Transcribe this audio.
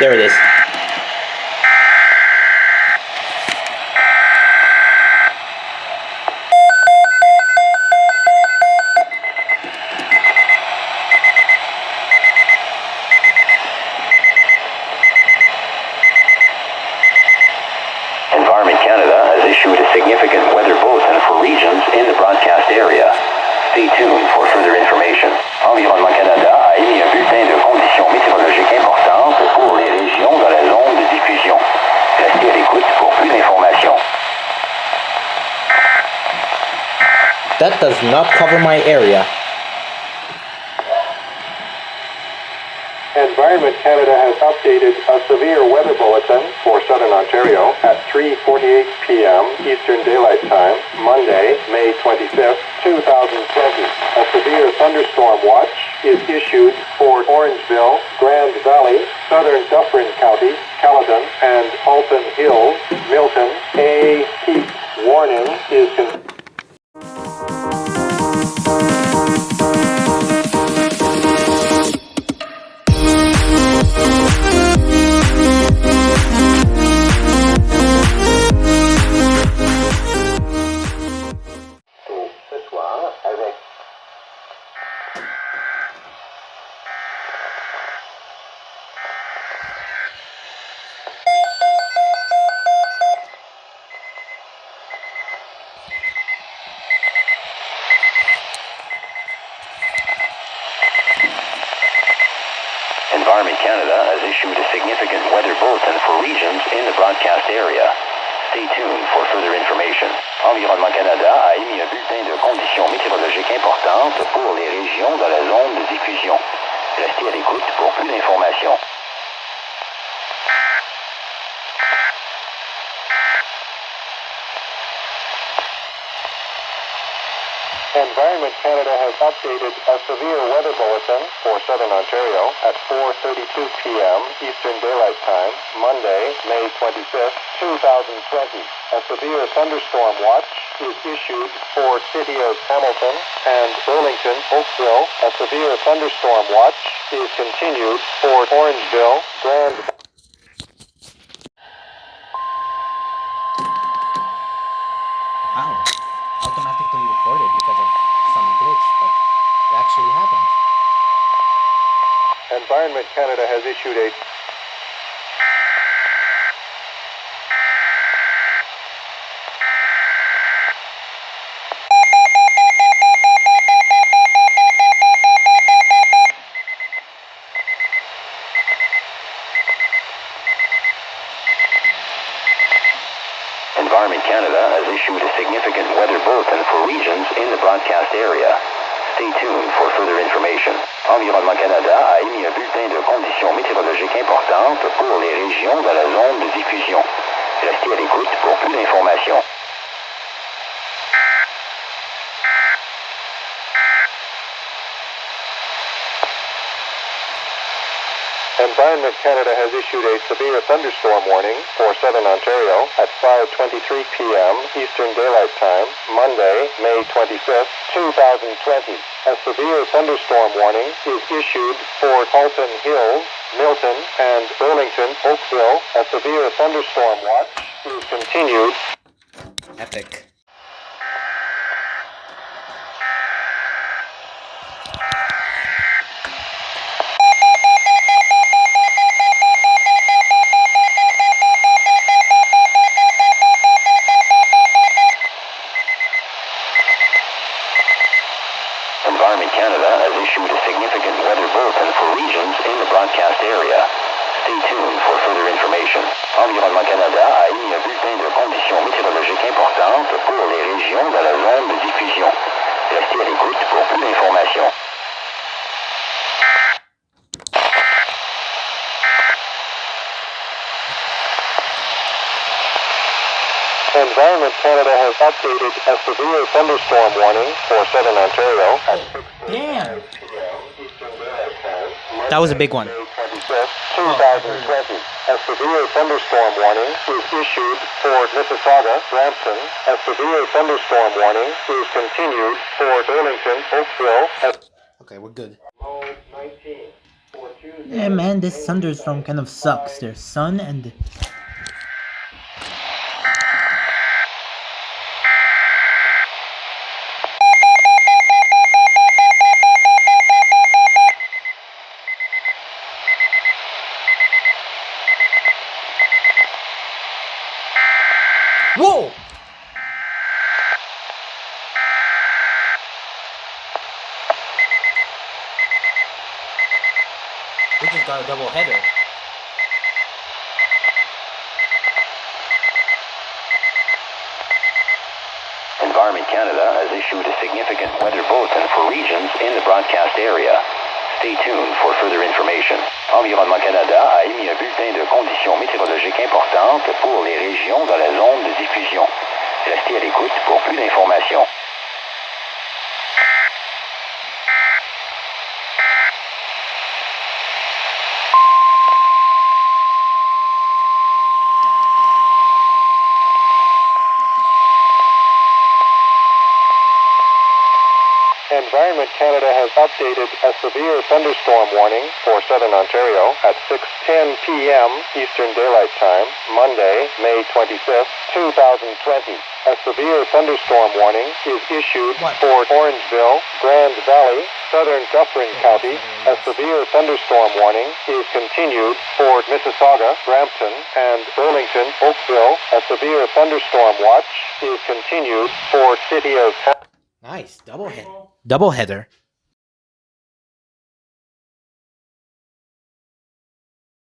There it is. Environment Canada has issued a significant weather bulletin for regions in the broadcast area. Stay tuned for further information. Environnement Canada a émis un bulletin de conditions météorologiques importantes pour les régions dans la zone de diffusion. Restez à l'écoute pour plus d'informations. That does not cover my area. Environment Canada has updated a severe weather bulletin for Southern Ontario at 3:48 p.m. Eastern Daylight Time, Monday, May 25th, 2020. A severe thunderstorm watch is issued for Orangeville, Grand Valley, Southern Dufferin County, Caledon, and Alton Hills, Milton. A heat warning is Environment Canada has issued a significant weather bulletin for regions in the broadcast area. Stay tuned for further information. Environnement Canada a émis un bulletin de conditions météorologiques importantes pour les régions dans la zone de diffusion. Restez à l'écoute pour plus d'informations. Environment Canada has updated a severe weather bulletin for Southern Ontario at 4:32 p.m. Eastern Daylight Time, Monday, May 25th, 2020. A severe thunderstorm watch is issued for City of Hamilton and Burlington, Oakville. A severe thunderstorm watch is continued for Orangeville, Grand Wow. Automatically recorded because of some glitch, but it actually happened. Environment Canada has issued a Environment Canada has issued a significant weather bulletin for regions in the broadcast area. Stay tuned for further information. Environnement Canada a émis un bulletin de conditions météorologiques importantes pour les régions dans la zone de diffusion. Restez à l'écoute pour plus d'informations. Environment Canada has issued a severe thunderstorm warning for Southern Ontario at 5:23 p.m. Eastern Daylight Time, Monday, May 25th, 2020. A severe thunderstorm warning is issued for Alton Hills, Milton, and Burlington, Oakville. A severe thunderstorm watch is continued. Epic. Environment Canada has issued a significant weather bulletin for regions in the broadcast area. Stay tuned for further information. Environnement Canada a émis un bulletin de conditions météorologiques importantes pour les régions dans la zone de diffusion. Restez à l'écoute pour plus d'informations. Environment Canada has updated a severe thunderstorm warning for Southern Ontario at 6:05 p.m. Eastern Daylight Time. That was a big one. May 25th, 2020. A severe thunderstorm warning is issued for Mississauga, Brampton. A severe thunderstorm warning is continued for Burlington, Oakville. Okay, we're good. Low 19. Yeah, man, this thunderstorm kind of sucks. There's sun and... Whoa! We just got a double header. Environment Canada has issued a significant weather bulletin for regions in the broadcast area. Stay tuned for further information. Environnement Canada a émis un bulletin de conditions météorologiques importantes pour les régions dans la zone de diffusion. Restez à l'écoute pour plus d'informations. Environment Canada has updated a severe thunderstorm warning for southern Ontario at 6:10 p.m. Eastern Daylight Time, Monday, May 25th, 2020. A severe thunderstorm warning is issued for Orangeville, Grand Valley, southern Dufferin County. A severe thunderstorm warning is continued for Mississauga, Brampton, and Burlington, Oakville. A severe thunderstorm watch is continued for City of... Nice, double header.